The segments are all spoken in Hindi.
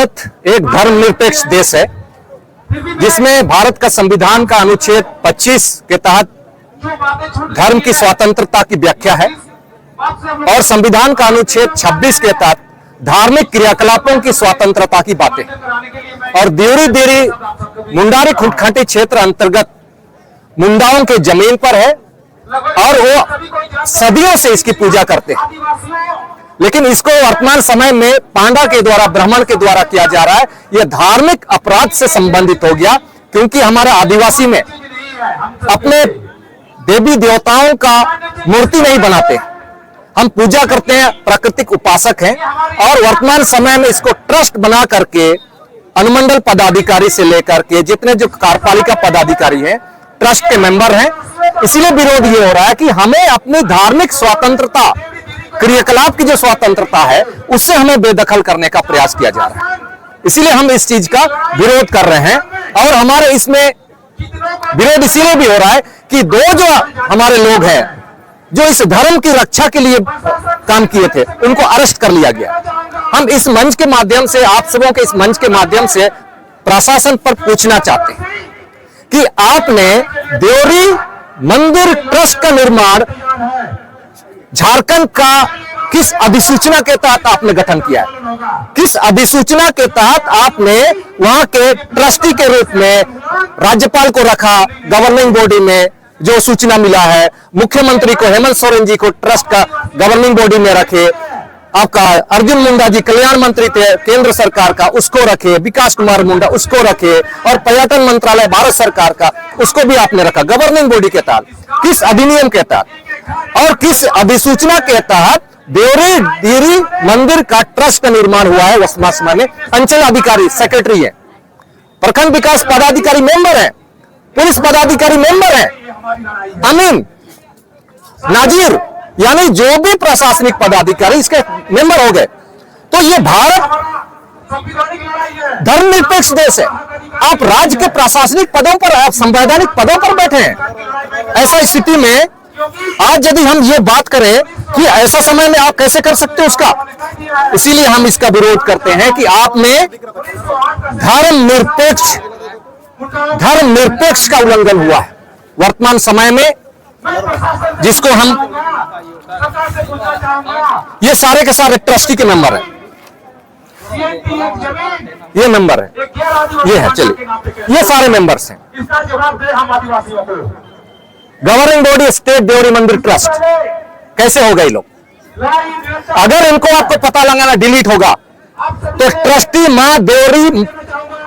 भारत एक धर्मनिरपेक्ष देश है जिसमें भारत का संविधान का अनुच्छेद 25 के तहत धर्म की स्वतंत्रता की व्याख्या है और संविधान का अनुच्छेद 26 के तहत धार्मिक क्रियाकलापों की स्वतंत्रता की बातें और देवरी देरी मुंडारी खुटखटी क्षेत्र अंतर्गत मुंडाओं के जमीन पर है और वो सदियों से इसकी पूजा करते हैं, लेकिन इसको वर्तमान समय में पांडा के द्वारा ब्राह्मण के द्वारा किया जा रहा है। यह धार्मिक अपराध से संबंधित हो गया क्योंकि हमारे आदिवासी में अपने देवी देवताओं का मूर्ति नहीं बनाते, हम पूजा करते हैं, प्राकृतिक उपासक हैं और वर्तमान समय में इसको ट्रस्ट बना करके अनुमंडल पदाधिकारी से लेकर के जितने जो कार्यपालिका पदाधिकारी हैं ट्रस्ट के मेंबर हैं। इसीलिए विरोध ये हो रहा है कि हमें अपनी धार्मिक स्वतंत्रता, क्रियाकलाप की जो स्वतंत्रता है उससे हमें बेदखल करने का प्रयास किया जा रहा है। इसीलिए हम इस चीज का विरोध कर रहे हैं और हमारे इसमें विरोध इसीलिए भी हो रहा है कि दो जो हमारे लोग हैं जो इस धर्म की रक्षा के लिए काम किए थे उनको अरेस्ट कर लिया गया। हम इस मंच के माध्यम से, आप सबों के इस मंच के माध्यम से प्रशासन पर पूछना चाहते हैं कि आपने देवरी मंदिर ट्रस्ट का निर्माण झारखंड का किस अधिसूचना के तहत आपने गठन किया है, किस अधिसूचना के तहत आपने वहां के ट्रस्टी के रूप में राज्यपाल को रखा, गवर्निंग बॉडी में जो सूचना मिला है, मुख्यमंत्री को हेमंत सोरेन जी को ट्रस्ट का गवर्निंग बॉडी में रखे, आपका अर्जुन मुंडा जी कल्याण मंत्री थे केंद्र सरकार का, उसको रखे, विकास कुमार मुंडा उसको रखे और पर्यटन मंत्रालय भारत सरकार का उसको भी आपने रखा गवर्निंग बॉडी के तहत। किस अधिनियम के तहत और किस अधिसूचना के तहत देवरी देरी मंदिर का ट्रस्ट का निर्माण हुआ है? वर्तमान समय में अंचल अधिकारी सेक्रेटरी है, प्रखंड विकास पदाधिकारी मेंबर है, पुलिस पदाधिकारी मेंबर है, अमीन नाजिर यानी जो भी प्रशासनिक पदाधिकारी इसके मेंबर हो गए। तो ये भारत धर्मनिरपेक्ष देश है। आप राज्य के प्रशासनिक पदों पर, आप संवैधानिक पदों पर बैठे हैं। ऐसा स्थिति में आज यदि हम ये बात करें कि ऐसा समय में आप कैसे कर सकते हो उसका, इसीलिए हम इसका विरोध करते हैं कि आपने धर्मनिरपेक्ष का उल्लंघन हुआ है वर्तमान समय में, जिसको हम ये सारे के सारे ट्रस्टी के मेंबर हैं, ये मेंबर है, ये है, चलिए ये सारे मेंबर्स हैं। गवर्निंग बॉडी स्टेट देवरी मंदिर ट्रस्ट कैसे हो गए लोग? अगर इनको आपको पता लगाना डिलीट होगा तो ट्रस्टी मां देवरी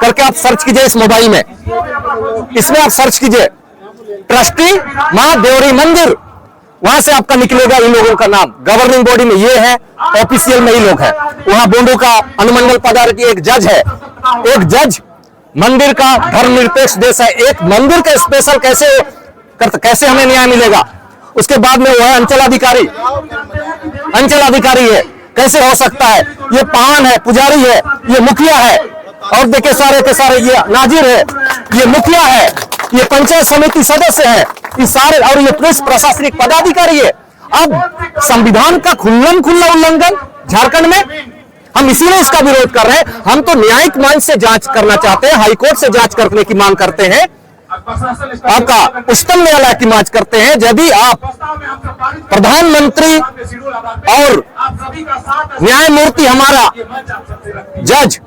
करके आप सर्च कीजिए इस मोबाइल में, इसमें आप सर्च कीजिए ट्रस्टी मां देवरी मंदिर, वहां से आपका निकलेगा इन लोगों का नाम। गवर्निंग बॉडी में ये है, ऑफिशियल में ही लोग हैं। वहां बोंडू का अनुमंडल पदाधिकारी एक जज है, एक जज मंदिर का धर्मनिरपेक्ष देश है, एक मंदिर का स्पेशल कैसे हमें न्याय मिलेगा? उसके बाद में वो है अंचल अधिकारी है, कैसे हो सकता है? ये पावन है, पुजारी है, ये मुखिया है और देखिए सारे के सारे ये नाजिर है, ये मुखिया है, ये पंचायत समिति सदस्य है, ये सारे और ये पुलिस प्रशासनिक पदाधिकारी है। अब संविधान का खुल्ला उल्लंघन झारखंड में, हम इसीलिए इसका विरोध कर रहे हैं। हम तो न्यायिक मंच से जांच करना चाहते हैं, हाईकोर्ट से जांच करने की मांग करते हैं, आपका उच्चतम न्यायालय की मांग करते हैं। यदि आप प्रधानमंत्री और न्यायमूर्ति हमारा जज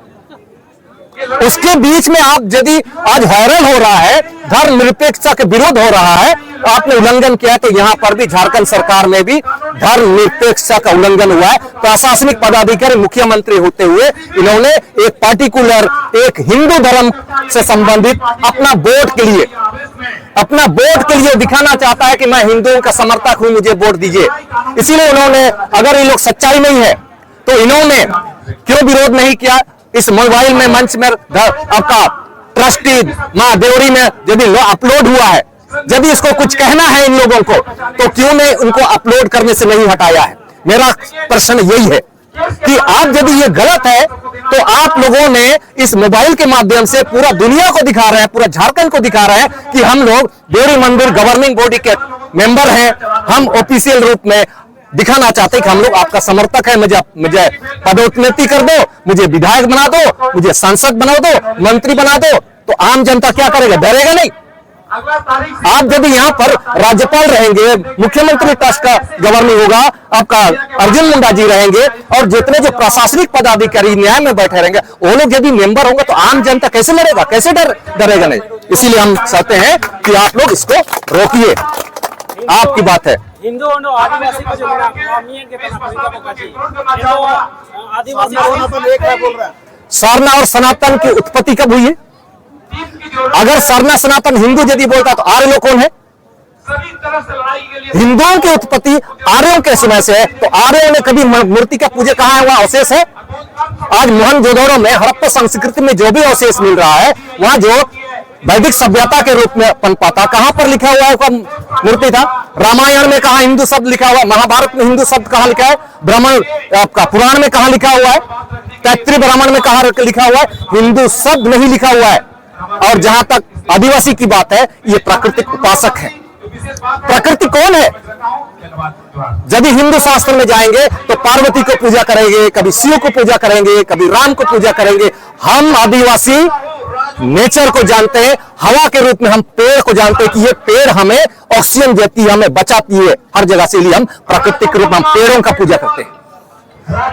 उसके बीच में आप यदि आज हैरान हो रहा है, धर्मनिरपेक्षता के विरोध हो रहा है, आपने उल्लंघन किया, तो यहां पर भी झारखंड सरकार में भी धर्मनिरपेक्षता का उल्लंघन हुआ है। प्रशासनिक पदाधिकारी मुख्यमंत्री होते हुए इन्होंने एक पार्टिकुलर एक हिंदू धर्म से संबंधित अपना वोट के लिए दिखाना चाहता है कि मैं हिंदुओं का समर्थक हूं, मुझे वोट दीजिए। इसीलिए उन्होंने, अगर ये लोग सच्चाई नहीं है तो इन्होंने क्यों विरोध नहीं किया? इस मोबाइल में मंच में आपका ट्रस्टी मां देवरी में यदि अपलोड हुआ है, यदि इसको कुछ कहना है इन लोगों को तो क्यों नहीं उनको अपलोड करने से नहीं हटाया है? मेरा प्रश्न यही है कि आप यदि ये गलत है तो आप लोगों ने इस मोबाइल के माध्यम से पूरा दुनिया को दिखा रहे हैं, पूरा झारखंड को दिखा रहे हैं कि हम लोग देवरी मंदिर गवर्निंग बॉडी के मेंबर हैं, हम ऑफिशियल रूप में दिखाना चाहते हैं कि हम लोग आपका समर्थक है, मुझे पदोन्नति कर दो, मुझे विधायक बना दो, मुझे सांसद बना दो, मंत्री बना दो। तो आम जनता क्या करेगा? डरेगा नहीं। आप यदि यहाँ पर राज्यपाल रहेंगे, मुख्यमंत्री ट्रस्ट का गवर्नर होगा, आपका अर्जुन मुंडा जी रहेंगे, और जितने जो प्रशासनिक पदाधिकारी न्याय में बैठे रहेंगे वो लोग यदि मेंबर होंगे तो आम जनता कैसे लड़ेगा? कैसे डरेगा नहीं? इसीलिए हम चाहते हैं कि आप लोग इसको रोकिए। आपकी बात है। हिंदू और आदिवासी को जो आदिवासी सरना और सनातन की उत्पत्ति कब हुई है? अगर सरना सनातन हिंदू यदि बोलता तो आर्य लोग कौन है? हिंदुओं की उत्पत्ति आर्यों के समय से है। तो आर्यों ने कभी मूर्ति का पूजा कहाँ है? वहां अवशेष है। आज मोहनजोदड़ो में हड़प्पा संस्कृति में जो भी अवशेष मिल रहा है, वहां जो वैदिक सभ्यता के रूप में पनपा था, कहां पर लिखा हुआ है मूर्ति था? रामायण में कहा हिंदू शब्द लिखा हुआ है? महाभारत में हिंदू शब्द कहां लिखा है? ब्राह्मण आपका पुराण में कहां लिखा हुआ है? तैत्रीय ब्राह्मण में कहां लिखा हुआ है? हिंदू शब्द नहीं लिखा हुआ है। और जहां तक आदिवासी की बात है, ये प्राकृतिक उपासक है। प्रकृति कौन है? यदि हिंदू शास्त्र में जाएंगे तो पार्वती को पूजा करेंगे, कभी शिव को पूजा करेंगे, कभी राम को पूजा करेंगे। हम आदिवासी नेचर को जानते हैं, हवा के रूप में हम पेड़ को जानते हैं कि ये पेड़ हमें ऑक्सीजन देती है, हमें बचाती है हर जगह से। लिए हम प्राकृतिक रूप में हम पेड़ों का पूजा करते हैं।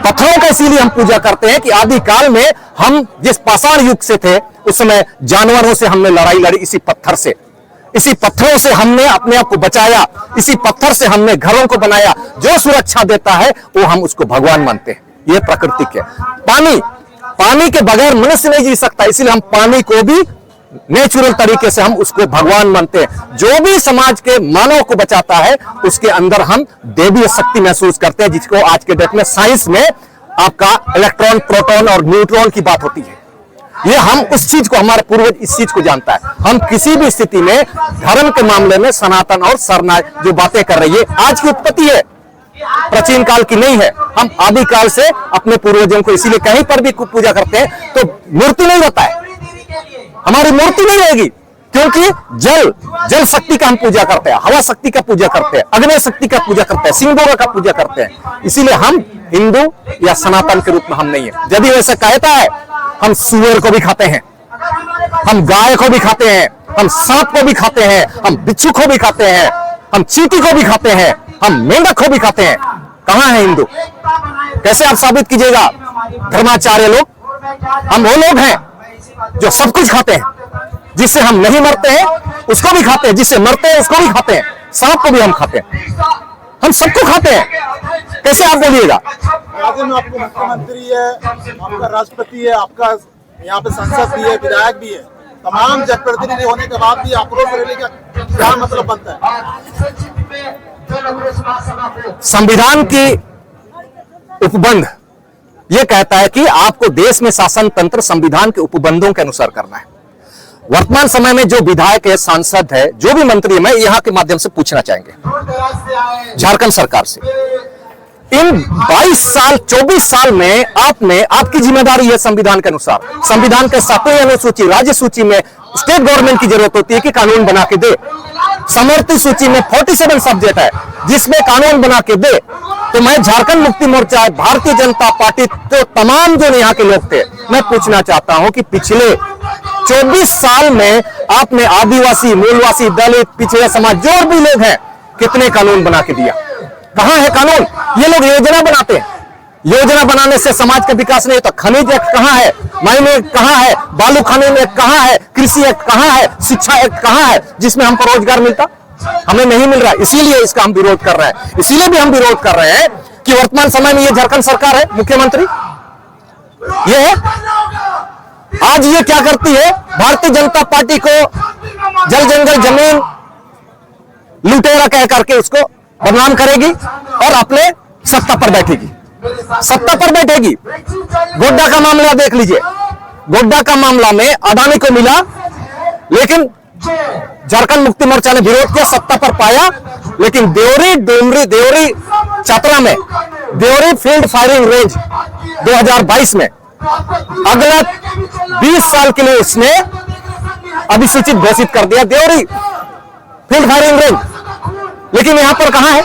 पत्थरों का इसीलिए हम पूजा करते हैं कि आदि काल में हम जिस पाषाण युग से थे, उस समय जानवरों से हमने लड़ाई लड़ी, इसी पत्थर से, इसी पत्थरों से हमने अपने आप को बचाया, इसी पत्थर से हमने घरों को बनाया। जो सुरक्षा देता है वो हम उसको भगवान मानते हैं। ये प्राकृतिक है। पानी के बगैर मनुष्य नहीं जी सकता, इसलिए हम पानी को भी नेचुरल तरीके से हम उसको भगवान मानते हैं। जो भी समाज के मानव को बचाता है उसके अंदर हम देवीय शक्ति महसूस करते हैं, जिसको आज के डेट में साइंस में आपका इलेक्ट्रॉन, प्रोटॉन और न्यूट्रॉन की बात होती है। ये हम उस चीज को, हमारे पूर्वज इस चीज को जानता है। हम किसी भी स्थिति में धर्म के मामले में सनातन और सरना जो बातें कर रही है आज की उत्पत्ति है, प्राचीन काल की नहीं है। हम आदि काल से अपने पूर्वजों को इसीलिए कहीं पर भी पूजा करते हैं तो मूर्ति नहीं होता है, हमारी मूर्ति नहीं रहेगी, क्योंकि जल शक्ति का हम पूजा करते हैं, हवा शक्ति का पूजा करते हैं, अग्नि शक्ति का पूजा करते हैं, सिंह का पूजा करते हैं। इसीलिए हम हिंदू या सनातन के रूप में हम नहीं है। यदि वैसा कहता है, हम सुअर को भी खाते हैं, हम गाय को भी खाते हैं, हम सांप को भी खाते हैं, हम बिच्छू को भी खाते हैं, हम चींटी को भी खाते हैं, हम मेंढक को भी खाते हैं। कहां है हिंदू? कैसे आप साबित कीजिएगा? धर्माचार्य लोग, हम वो लोग हैं जो सब कुछ खाते हैं। जिससे हम नहीं मरते हैं उसको भी खाते हैं, जिससे मरते हैं उसको भी खाते हैं, सांप को भी हम खाते हैं, हम सबको खाते हैं। कैसे आप बोलिएगा? आपको मुख्यमंत्री है, आपका राष्ट्रपति है, आपका यहाँ पे संसद भी है, विधायक भी है, तमाम जनप्रतिनिधि होने के बाद भी आक्रोश रैली का क्या मतलब बनता है? संविधान की उपबंध यह कहता है कि आपको देश में शासन तंत्र संविधान के उपबंधों के अनुसार करना है। वर्तमान समय में जो विधायक है, सांसद है, जो भी मंत्री है, मैं यहां के माध्यम से पूछना चाहेंगे झारखंड सरकार से, इन 22 साल 24 साल में आपकी जिम्मेदारी है संविधान के अनुसार, संविधान के 7वीं अनुसूची राज्य सूची में स्टेट गवर्नमेंट की जरूरत होती है कि कानून बना के दे। समर्थित सूची में 47 सब्जेक्ट है जिसमें कानून बना के दे। तो मैं झारखंड मुक्ति मोर्चा, भारतीय जनता पार्टी, तो तमाम जो यहाँ के लोग थे, मैं पूछना चाहता हूं कि पिछले 24 साल में आपने आदिवासी, मूलवासी, दलित, पिछड़े समाज जो भी लोग हैं, कितने कानून बना के दिया? कहां है कानून? ये लोग योजना बनाते हैं, योजना बनाने से समाज का विकास नहीं होता। खनिज एक्ट कहां है? माइन एक्ट कहां है? बालू खनन एक्ट कहां है? कृषि एक्ट कहां है? शिक्षा एक्ट कहां है जिसमें हमको रोजगार मिलता? हमें नहीं मिल रहा है, इसीलिए इसका हम विरोध कर रहे हैं। इसीलिए भी हम विरोध कर रहे हैं कि वर्तमान समय में ये झारखंड सरकार है, मुख्यमंत्री ये है, आज ये क्या करती है? भारतीय जनता पार्टी को जल जंगल जमीन लुटेरा कह करके उसको बदनाम करेगी और अपने सत्ता पर बैठेगी, सत्ता पर बैठेगी। गोड्डा का मामला देख लीजिए, गोड्डा का मामला में अडानी को मिला, लेकिन झारखंड मुक्ति मोर्चा ने विरोध किया, सत्ता पर पाया। लेकिन देवरी, डोमरी, देवरी चतरा में देवरी फील्ड फायरिंग रेंज 2022 में अगला 20 साल के लिए इसने अधिसूचित घोषित कर दिया, देवरी फील्ड फायरिंग रेंज। लेकिन यहां पर कहां है?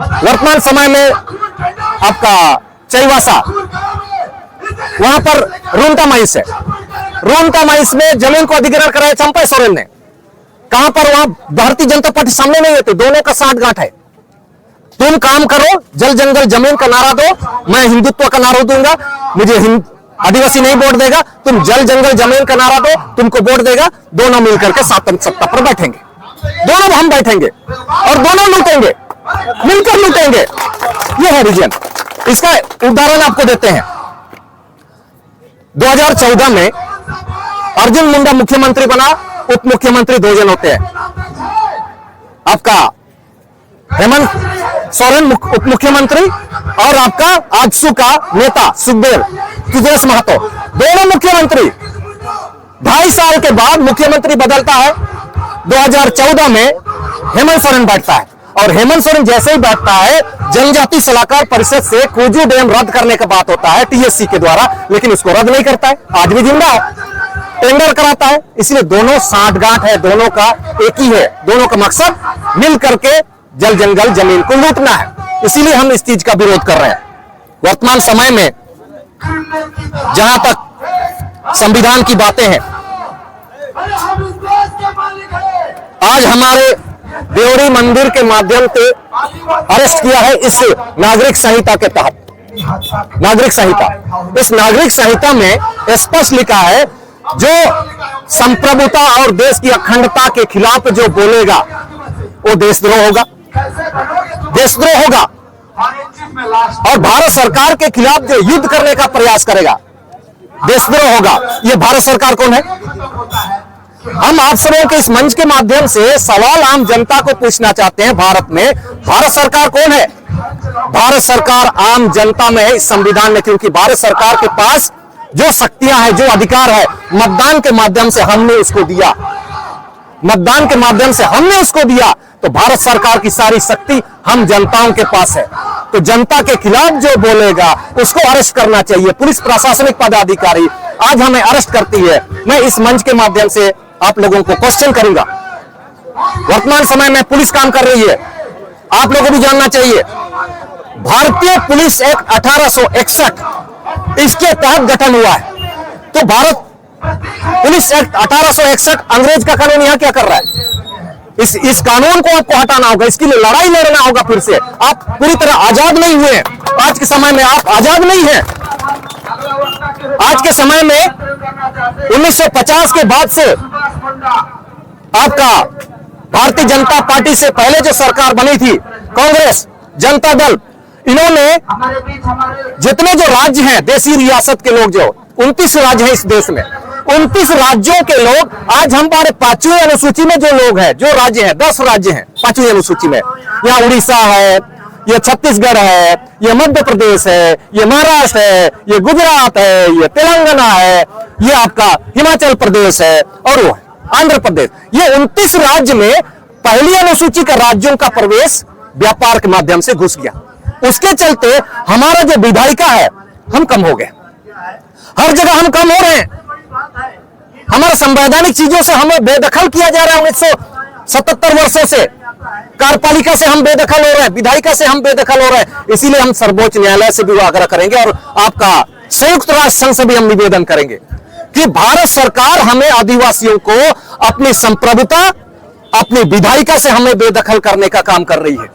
वर्तमान समय में आपका चैवासा, वहां पर रूंटा माइस है। रूंटा माइस में जमीन को अधिग्रहण कराया चंपा सोरेन ने। कहां पर? वहां भारतीय जनता पार्टी सामने नहीं होती, दोनों का साठगांठ है। तुम काम करो, जल जंगल जमीन का नारा दो, मैं हिंदुत्व का नारा दूंगा, मुझे आदिवासी नहीं वोट देगा। तुम जल जंगल जमीन का नारा दो, तुमको वोट देगा। दोनों मिलकर के सत्ता पर बैठेंगे, दोनों हम बैठेंगे और दोनों लूटेंगे, मिलकर लूटेंगे। यह है रीजन। इसका उदाहरण आपको देते हैं। 2014 में अर्जुन मुंडा मुख्यमंत्री बना, उप मुख्यमंत्री 2 जन होते हैं। आपका हेमंत सोरेन उप मुख्यमंत्री और आपका आजसू का नेता सुखदेव तुलसी महतो, दोनों मुख्यमंत्री। 2.5 साल के बाद मुख्यमंत्री बदलता है। 2014 में हेमंत सोरेन बैठता है और हेमंत सोरेन जैसे ही बैठता है, जनजाति सलाहकार परिषद से कुजू डैम रद्द करने का बात होता है टीएससी के द्वारा, लेकिन उसको रद्द नहीं करता है, आज भी जिंदा है। टेंडर कराता है। इसलिए दोनों साठगांठ है, दोनों का एक ही है, दोनों का मकसद मिल करके जल जंगल जमीन को लूटना है। इसीलिए हम इस चीज का विरोध कर रहे हैं। वर्तमान समय में जहां तक संविधान की बातें हैं, आज हमारे देवरी मंदिर के माध्यम से अरेस्ट किया है इस नागरिक संहिता के तहत। नागरिक संहिता, इस नागरिक संहिता में स्पष्ट लिखा है, जो संप्रभुता और देश की अखंडता के खिलाफ जो बोलेगा वो देशद्रोह होगा, देशद्रोह होगा। और भारत सरकार के खिलाफ जो युद्ध करने का प्रयास करेगा, देशद्रोह होगा। ये भारत सरकार कौन है? हम आप सबों के इस मंच के माध्यम से सवाल आम जनता को पूछना चाहते हैं, भारत में भारत सरकार कौन है? भारत सरकार आम जनता में है इस संविधान में, क्योंकि भारत सरकार के पास जो शक्तियां हैं, जो अधिकार है, मतदान के माध्यम से हमने उसको दिया, मतदान के माध्यम से हमने उसको दिया। तो भारत सरकार की सारी शक्ति हम जनताओं के पास है। तो जनता के खिलाफ जो बोलेगा उसको अरेस्ट करना चाहिए। पुलिस प्रशासनिक पदाधिकारी आज हमें अरेस्ट करती है। मैं इस मंच के माध्यम से आप लोगों को क्वेश्चन करूंगा। वर्तमान समय में पुलिस काम कर रही है, आप लोगों को भी जानना चाहिए। भारतीय पुलिस एक्ट 1861 इसके तहत गठन हुआ है। तो भारत पुलिस एक्ट 1861 अंग्रेज का कानून यहां क्या कर रहा है? इस कानून को आपको हटाना होगा, इसके लिए लड़ाई लड़ना होगा। फिर से आप पूरी तरह आजाद नहीं हुए हैं। आज के समय में आप आजाद नहीं हैं। आज के समय में 1950 के बाद से आपका भारतीय जनता पार्टी से पहले जो सरकार बनी थी, कांग्रेस जनता दल, इन्होंने जितने जो राज्य हैं, देसी रियासत के लोग, जो 29 राज्य हैं इस देश में, 29 राज्यों के लोग आज हमारे 5वीं अनुसूची में जो लोग हैं, जो राज्य हैं, 10 राज्य हैं 5वीं अनुसूची में। यहाँ उड़ीसा है, ये छत्तीसगढ़ है, ये मध्य प्रदेश है, ये महाराष्ट्र है, ये गुजरात है, ये तेलंगाना है, ये आपका हिमाचल प्रदेश है और वो आंध्र प्रदेश। ये 29 राज्य में पहली अनुसूची का राज्यों का प्रवेश व्यापार के माध्यम से घुस गया। उसके चलते हमारा जो विधायिका है, हम कम हो गए, हर जगह हम कम हो रहे हैं। हमारे संवैधानिक चीजों से हमें बेदखल किया जा रहा है। 1977 वर्षों से कार्यपालिका से हम बेदखल हो रहे हैं, विधायिका से हम बेदखल हो रहे हैं। इसीलिए हम सर्वोच्च न्यायालय से भी आग्रह करेंगे और आपका संयुक्त राष्ट्र संघ से भी हम निवेदन करेंगे कि भारत सरकार हमें आदिवासियों को अपनी संप्रभुता, अपनी विधायिका से हमें बेदखल करने का काम कर रही है,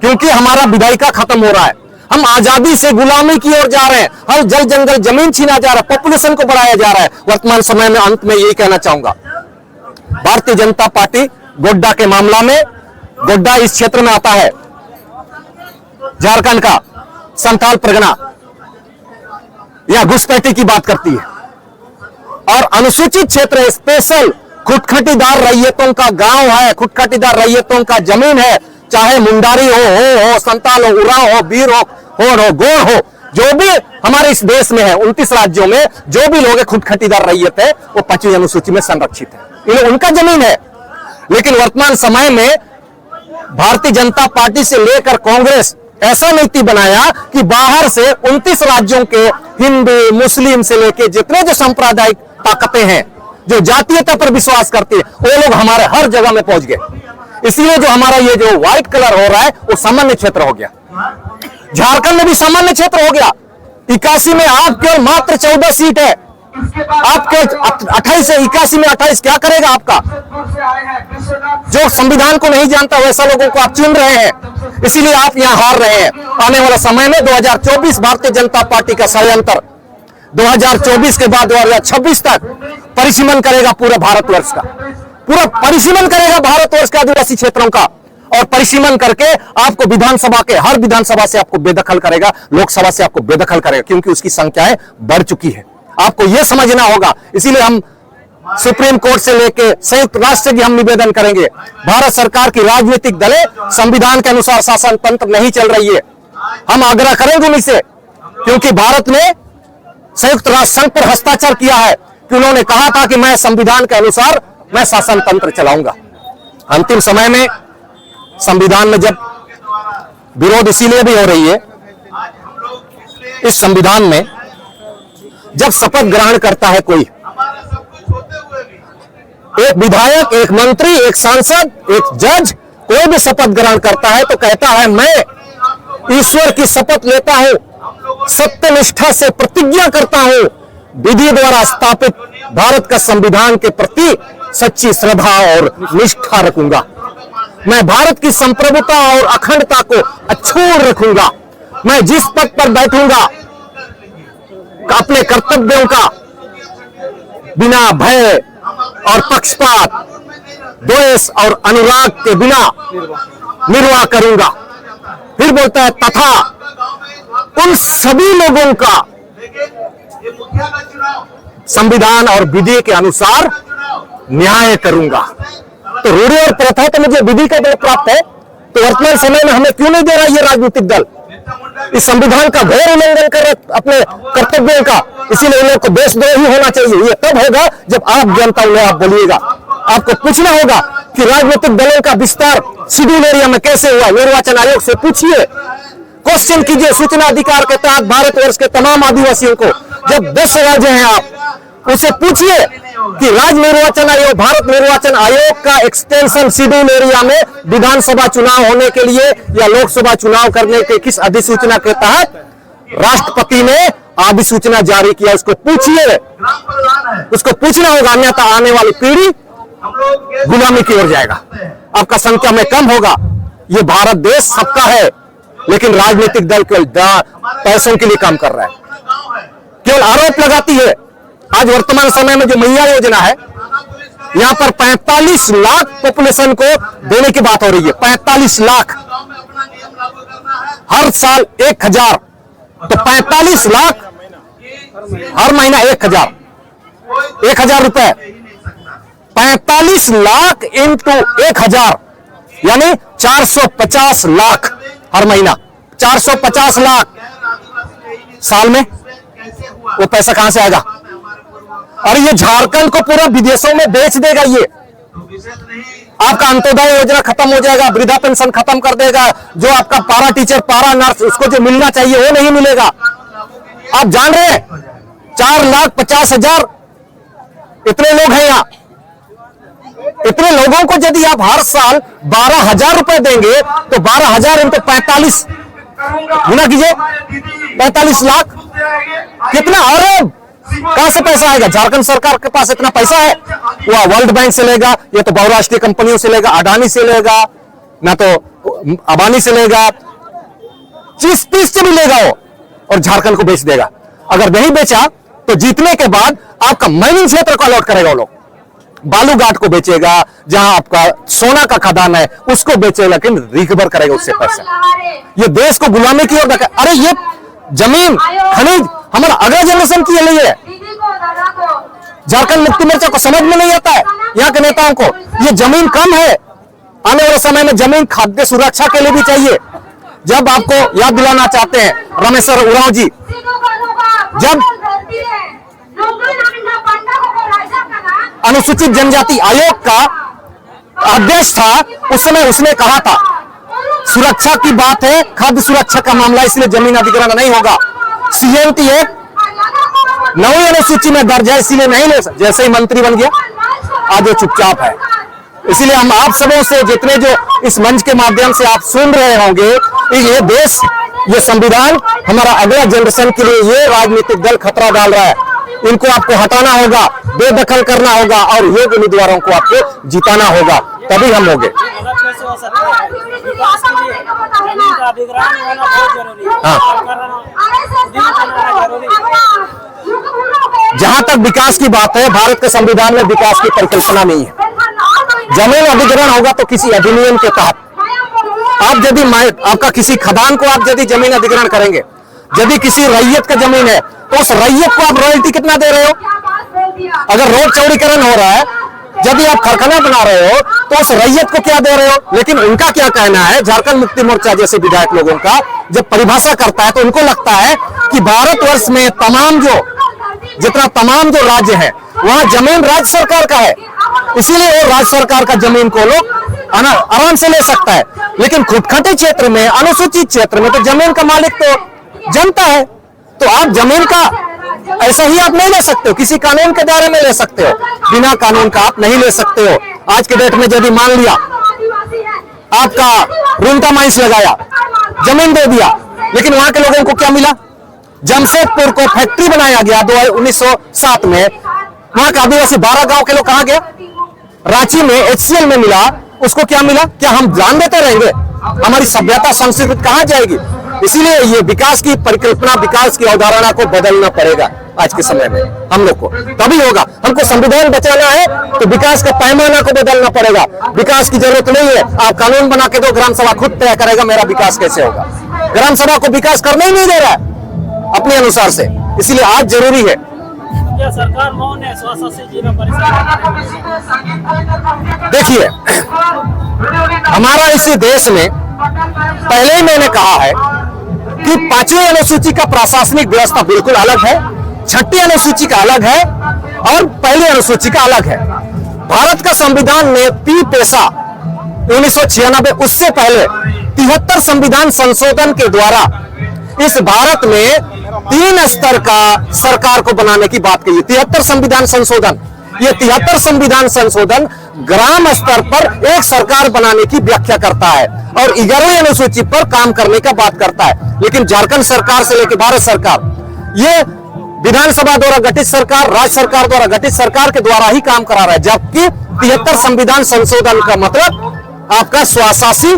क्योंकि हमारा विधायिका खत्म हो रहा है। हम आजादी से गुलामी की ओर जा रहे हैं, हर जल जंगल जमीन छीना जा रहा है, पॉपुलेशन को बढ़ाया जा रहा है। वर्तमान समय में अंत में यही कहना चाहूंगा, भारतीय जनता पार्टी गोड्डा के मामला में, गोड्डा इस क्षेत्र में आता है, झारखंड का संथाल परगना, यह घुसपैठी की बात करती है और अनुसूचित क्षेत्र स्पेशल खुटखटीदार रैयतों का गांव है, खुटखटीदार रैयतों का जमीन है। चाहे मुंडारी हो संताल हो, उराव हो, बीर हो, गोर हो, जो भी हमारे इस देश में है, 29 राज्यों में जो भी लोग खुटखटीदार रैयत है, वो 5वीं अनुसूची में संरक्षित है, उनका जमीन है। लेकिन वर्तमान समय में भारतीय जनता पार्टी से लेकर कांग्रेस ऐसा नीति बनाया कि बाहर से 29 राज्यों के हिंदू, मुस्लिम से लेकर जितने जो सांप्रदायिक ताकतें हैं, जो जातीयता पर विश्वास करती है, वो लोग हमारे हर जगह में पहुंच गए। इसलिए जो हमारा ये जो व्हाइट कलर हो रहा है वो सामान्य क्षेत्र हो गया। झारखंड में भी सामान्य क्षेत्र हो गया। 81 में आप केवल मात्र 14 सीट है। आपके 28 से 81 में 28 क्या करेगा आपका? जो संविधान को नहीं जानता वैसा लोगों को आप चुन रहे हैं, इसीलिए आप यहां हार रहे हैं। आने वाला समय में 2024 भारतीय जनता पार्टी का षड्यंत्र 2024 के बाद 2026 तक परिसीमन करेगा पूरा भारतवर्ष का, पूरा परिसीमन करेगा भारतवर्ष के आदिवासी क्षेत्रों का, और परिसीमन करके आपको विधानसभा के हर विधानसभा से आपको बेदखल करेगा, लोकसभा से आपको बेदखल करेगा, क्योंकि उसकी संख्याएं बढ़ चुकी है। आपको यह समझना होगा। इसीलिए हम सुप्रीम कोर्ट से लेकर संयुक्त राष्ट्र की हम निवेदन करेंगे, भारत सरकार की राजनीतिक दलें संविधान के अनुसार शासन तंत्र नहीं चल रही है। हम आग्रह करेंगे उनसे, क्योंकि भारत ने संयुक्त राष्ट्र संघ पर हस्ताक्षर किया है कि उन्होंने कहा था कि मैं संविधान के अनुसार मैं शासन तंत्र चलाऊंगा। अंतिम समय में संविधान में जब विरोध इसीलिए भी हो रही है, इस संविधान में जब शपथ ग्रहण करता है कोई, एक विधायक, एक मंत्री, एक सांसद, एक जज, कोई भी शपथ ग्रहण करता है तो कहता है मैं ईश्वर की शपथ लेता हूं, सत्यनिष्ठा से प्रतिज्ञा करता हूं, विधि द्वारा स्थापित भारत का संविधान के प्रति सच्ची श्रद्धा और निष्ठा रखूंगा। मैं भारत की संप्रभुता और अखंडता को अक्षुण्ण रखूंगा। मैं जिस पद पर बैठूंगा अपने कर्तव्यों का बिना भय और पक्षपात, द्वेष और अनुराग के बिना निर्वाह करूंगा। फिर बोलता है तथा उन सभी लोगों का संविधान और विधि के अनुसार न्याय करूंगा। तो रूढ़ी और प्रथा तो मुझे विधि का बल प्राप्त है, तो वर्तमान समय में हमें क्यों नहीं दे रहा ये राजनीतिक दल? इस संविधान का घोर उल्लंघन कर अपने कर्तव्यों का। इसीलिए इन लोगों को देशद्रोही होना चाहिए। ये तब होगा जब आप जनता में आप बोलिएगा। आपको पूछना होगा कि राजनीतिक दलों का विस्तार शेड्यूल एरिया में कैसे हुआ, निर्वाचन आयोग से पूछिए, क्वेश्चन कीजिए। सूचना अधिकार के तहत भारतवर्ष के तमाम आदिवासियों को, जब 10 राज्य हैं आप, उसे पूछिए कि राज्य निर्वाचन आयोग, भारत निर्वाचन आयोग का एक्सटेंशन शेड्यूल एरिया में विधानसभा चुनाव होने के लिए या लोकसभा चुनाव करने के किस अधिसूचना के तहत राष्ट्रपति ने अधिसूचना जारी किया, उसको पूछिए। उसको पूछना होगा, अन्यथा आने वाली पीढ़ी गुलामी की ओर जाएगा, आपका संख्या में कम होगा। ये भारत देश सबका है, लेकिन राजनीतिक दल केवल पैसों के लिए काम कर रहा है, केवल आरोप लगाती है। आज वर्तमान समय में जो मैया योजना है, यहां पर 45 लाख पॉपुलेशन को देने की बात हो रही है। 45 लाख, हर साल 1000, तो 45 लाख हर महीना 1000 रुपए, 45 लाख इंटू 1000 यानी 450 लाख हर महीना, 450 लाख साल में। वो पैसा कहां से आएगा? और ये झारखंड को पूरा विदेशों में बेच देगा। ये आपका अंत्योदय योजना खत्म हो जाएगा, वृद्धा पेंशन खत्म कर देगा, जो आपका पारा टीचर, पारा नर्स, उसको जो मिलना चाहिए वो नहीं मिलेगा। आप जान रहे हैं 4,50,000 इतने लोग हैं यहाँ। इतने लोगों को यदि आप हर साल 12,000 रुपए देंगे तो 12,000 इंटू 45 गुना कीजिए, 45 लाख, कितना अरब कहां से पैसा आएगा? झारखंड सरकार के पास इतना पैसा है? वह वर्ल्ड बैंक से लेगा, या तो बहुराष्ट्रीय कंपनियों से लेगा, अडानी से लेगा, ना तो अबानी से लेगा, 30 से भी लेगा वो, और झारखंड को बेच देगा। अगर नहीं बेचा तो जीतने के बाद आपका माइनिंग क्षेत्र को अलॉट करेगा वो लोग, बालूघाट को बेचेगा, जहां आपका सोना का खदान है उसको बेचेगा, लेकिन रिकवर करेगा उससे पैसा। ये देश को गुलामी की ओर। अरे ये जमीन खनिज हमारा अगला जनरेशन के लिए है। झारखंड मुक्ति मोर्चा को समझ में नहीं आता है, यहाँ के नेताओं को। ये जमीन कम है, आने वाले समय में जमीन खाद्य सुरक्षा के लिए भी चाहिए। जब आपको याद दिलाना चाहते हैं रामेश्वर उरांव जी, जब अनुसूचित जनजाति आयोग का अध्यक्ष था, उस समय उसने कहा था सुरक्षा की बात है, खाद्य सुरक्षा का मामला, इसलिए जमीन अधिग्रहण नहीं होगा। CMT एक्ट 9वीं अनुसूची में दर्ज है, इसलिए नहीं ले सकते। जैसे ही मंत्री बन गया आज वो चुपचाप है। इसलिए हम आप सबों से, जितने जो इस मंच के माध्यम से आप सुन रहे होंगे, ये देश, ये संविधान हमारा अगला जनरेशन के लिए ये राजनीतिक दल खतरा डाल रहा है। इनको आपको हटाना होगा, बेदखल करना होगा और योग्य उम्मीदवारों को आपको जिताना होगा, तभी हम होंगे। कैसे हो सकता है? विकास के लिए जमीन का अधिग्रहण होना बहुत जरूरी है। जहां तक विकास की बात है, भारत के संविधान में विकास की परिकल्पना नहीं है। जमीन अधिग्रहण होगा तो किसी अधिनियम के तहत। आप यदि आपका किसी खदान को आप यदि जमीन अधिग्रहण करेंगे, यदि किसी रैयत का जमीन है, तो उस रैयत को आप रॉयल्टी कितना दे रहे हो? अगर रोड चौड़ीकरण हो रहा है, यदि आप कारखाना बना रहे हो, तो उस रैयत को क्या दे रहे हो? लेकिन उनका क्या कहना है, झारखंड मुक्ति मोर्चा जैसे विधायक लोगों का जब परिभाषा करता है, तो उनको लगता है कि भारतवर्ष में तमाम जो राज्य है, वहां जमीन राज्य सरकार का है, इसीलिए वो राज्य सरकार का जमीन को लोग आराम से ले सकता है। लेकिन खुटखटे क्षेत्र में, अनुसूचित क्षेत्र में तो जमीन का मालिक तो जनता है। तो आप जमीन का ऐसा ही आप नहीं ले सकते हो, किसी कानून के दायरे में ले सकते हो, बिना कानून का आप नहीं ले सकते हो। आज के डेट में यदि मान लिया आपका रुंटा माइंस लगाया, जमीन दे दिया, लेकिन वहां के लोगों को क्या मिला? जमशेदपुर को फैक्ट्री बनाया गया 1907 में, वहां का आदिवासी 12 गांव के लोग कहां गया? रांची में HCL में मिला, उसको क्या मिला? क्या हम जान देते रहेंगे? हमारी सभ्यता संस्कृति कहां जाएगी? इसीलिए ये विकास की परिकल्पना, विकास की अवधारणा को बदलना पड़ेगा आज के समय में हम लोग को, तभी होगा। हमको संविधान बचाना है तो विकास का पैमाना को बदलना पड़ेगा। विकास की जरूरत नहीं है आप कानून बना के दो, ग्राम सभा खुद तय करेगा मेरा विकास कैसे होगा। ग्राम सभा को विकास करने ही नहीं दे रहा है अपने अनुसार से, इसलिए आज जरूरी है। क्या सरकार मौन है? स्वशासी जिला परिषद, देखिए, हमारा इसी देश में पहले ही मैंने कहा है कि 5वीं अनुसूची का प्रशासनिक व्यवस्था बिल्कुल अलग है, 6ठी अनुसूची का अलग है और पहली अनुसूची का अलग है। भारत का संविधान ने 3 पैसा 1996, उससे पहले 73 संविधान संशोधन के द्वारा इस भारत में 3 स्तर का सरकार को बनाने की बात कही। 73 संविधान संशोधन, ये 73 संविधान संशोधन ग्राम स्तर पर एक सरकार बनाने की व्याख्या करता है और 11वीं अनुसूची पर काम करने का बात करता है। लेकिन झारखंड सरकार से लेकर भारत सरकार, ये विधानसभा द्वारा गठित सरकार, राज्य सरकार द्वारा गठित सरकार के द्वारा ही काम करा रहा है, जबकि 73 संविधान संशोधन का मतलब आपका स्वशासी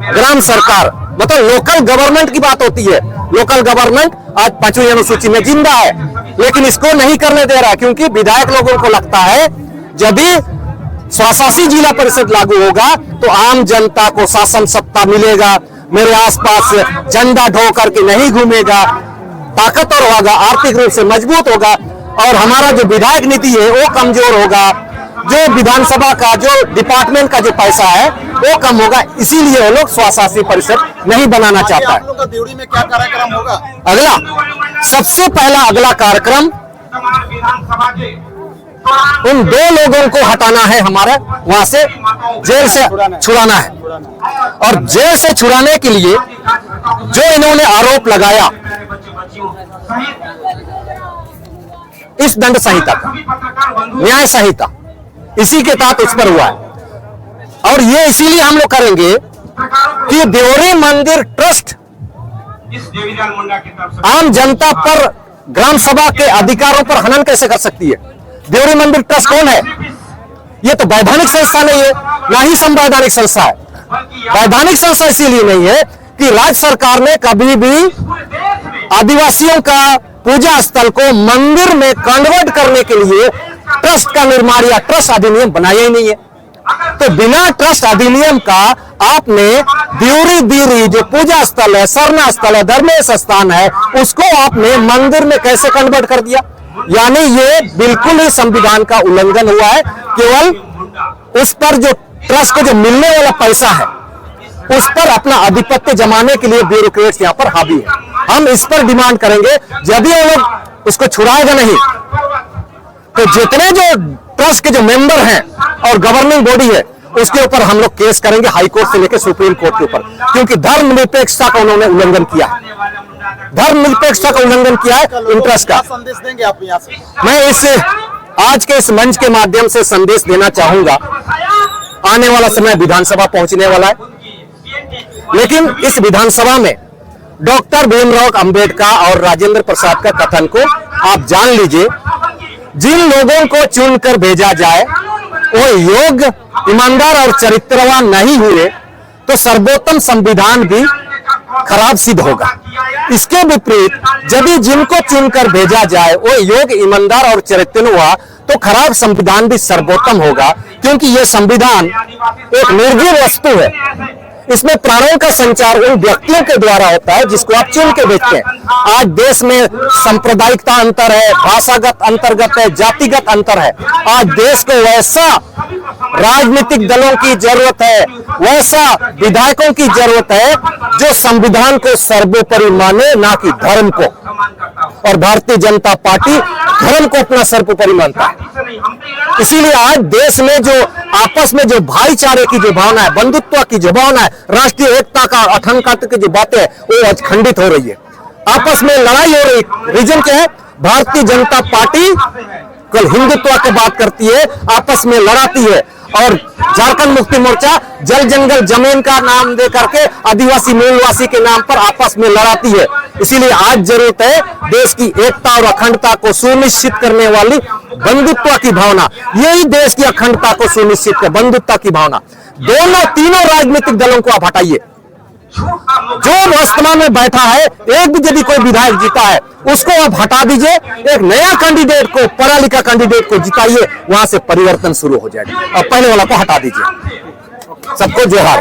ग्राम सरकार, मतलब लोकल गवर्नमेंट की बात होती है। लोकल गवर्नमेंट आज 5वीं अनुसूची में जिंदा है, लेकिन इसको नहीं करने दे रहा है, क्योंकि विधायक लोगों को लगता है यदि स्वशासी जिला परिषद लागू होगा तो आम जनता को शासन सत्ता मिलेगा, मेरे आसपास झंडा ढो करके नहीं घूमेगा, ताकतवर होगा, आर्थिक रूप से मजबूत होगा और हमारा जो विधायक नीति है वो कमजोर होगा, जो विधानसभा का जो डिपार्टमेंट का जो पैसा है वो कम होगा। इसीलिए वो लोग स्वशासी परिषद नहीं बनाना चाहता है। आप लोग का देवरी में क्या कार्यक्रम होगा? अगला, सबसे पहला अगला कार्यक्रम उन 2 लोगों को हटाना है, हमारे वहां से जेल से छुड़ाना है। और जेल से छुड़ाने के लिए जो इन्होंने आरोप लगाया इस दंड संहिता का, न्याय संहिता, इसी के तहत उस पर हुआ है। और ये इसीलिए हम लोग करेंगे कि देवरी मंदिर ट्रस्ट आम जनता पर ग्राम सभा के अधिकारों पर हनन कैसे कर सकती है? देवरी मंदिर ट्रस्ट कौन है? ये तो वैधानिक संस्था नहीं है, ना ही संवैधानिक संस्था है। वैधानिक संस्था इसीलिए नहीं है कि राज्य सरकार ने कभी भी आदिवासियों का पूजा स्थल को मंदिर में कन्वर्ट करने के लिए ट्रस्ट का निर्माण या ट्रस्ट अधिनियम बनाया ही नहीं है। तो बिना ट्रस्ट अधिनियम का आपने देवरी देवरी जो पूजा स्थल है, सरना स्थल है, धर्मेश स्थान है, उसको आपने मंदिर में कैसे कन्वर्ट कर दिया? यानी ये बिल्कुल ही संविधान का उल्लंघन हुआ है। केवल उस पर जो ट्रस्ट को जो मिलने वाला पैसा है उस पर अपना आधिपत्य जमाने के लिए ब्यूरोक्रेट्स यहाँ पर हावी है। हम इस पर डिमांड करेंगे, यदि वो लोग उसको छुड़ाएगा नहीं तो जितने जो ट्रस्ट के जो मेंबर हैं और गवर्निंग बॉडी है उसके ऊपर हम लोग केस करेंगे, हाई कोर्ट से लेकर सुप्रीम कोर्ट के ऊपर, क्योंकि धर्मनिरपेक्षता का उन्होंने उल्लंघन किया, धर्मनिरपेक्षता का उल्लंघन किया है, इंटरेस्ट का। संदेश देंगे आप यहाँ से? मैं इस आज के इस मंच के माध्यम से संदेश देना चाहूंगा आने वाला समय विधानसभा पहुंचने वाला है, लेकिन इस विधानसभा में डॉक्टर भीमराव अंबेडकर और राजेंद्र प्रसाद का कथन को आप जान लीजिए, जिन लोगों को चुनकर भेजा जाए वो योग्य, ईमानदार और चरित्रवान नहीं हुए तो सर्वोत्तम संविधान भी खराब सिद्ध होगा। इसके विपरीत यदि जिनको चुनकर भेजा जाए वो योग्य, ईमानदार और चरित्रवान हुआ तो खराब संविधान भी सर्वोत्तम होगा, क्योंकि यह संविधान एक निर्जीव वस्तु है। इसमें प्राणों का संचार उन व्यक्तियों के द्वारा होता है जिसको आप चुन के भेजते हैं। आज देश में सांप्रदायिकता अंतर है, भाषागत अंतर्गत है, जातिगत अंतर है। आज देश को वैसा राजनीतिक दलों की जरूरत है, वैसा विधायकों की जरूरत है जो संविधान को सर्वोपरि माने, ना कि धर्म को। और भारतीय जनता पार्टी धर्म को अपना सर्वोपरि मानता है। इसीलिए आज देश में जो आपस में जो भाईचारे की जो भावना है, बंधुत्व की जो भावना है, राष्ट्रीय एकता का, अखंडता की जो बातें है, वो आज खंडित हो रही है। आपस में लड़ाई हो रही। रीजन क्या है? भारतीय जनता पार्टी कल हिंदुत्व की बात करती है, आपस में लड़ाती है, और झारखंड मुक्ति मोर्चा जल जंगल जमीन का नाम दे करके आदिवासी मूलवासी के नाम पर आपस में लड़ाती है। इसीलिए आज जरूरत है देश की एकता और अखंडता को सुनिश्चित करने वाली बंधुत्व की भावना। यही देश की अखंडता को सुनिश्चित कर, बंधुत्व की भावना। दोनों तीनों राजनीतिक दलों को आप हटाइए। जो वर्तमान में बैठा है, एक भी यदि कोई विधायक जीता है उसको आप हटा दीजिए, एक नया कैंडिडेट को, पढ़ा लिखा कैंडिडेट को जिताइए, वहां से परिवर्तन शुरू हो जाएगा। और पहले वाला को हटा दीजिए। सबको जोहार।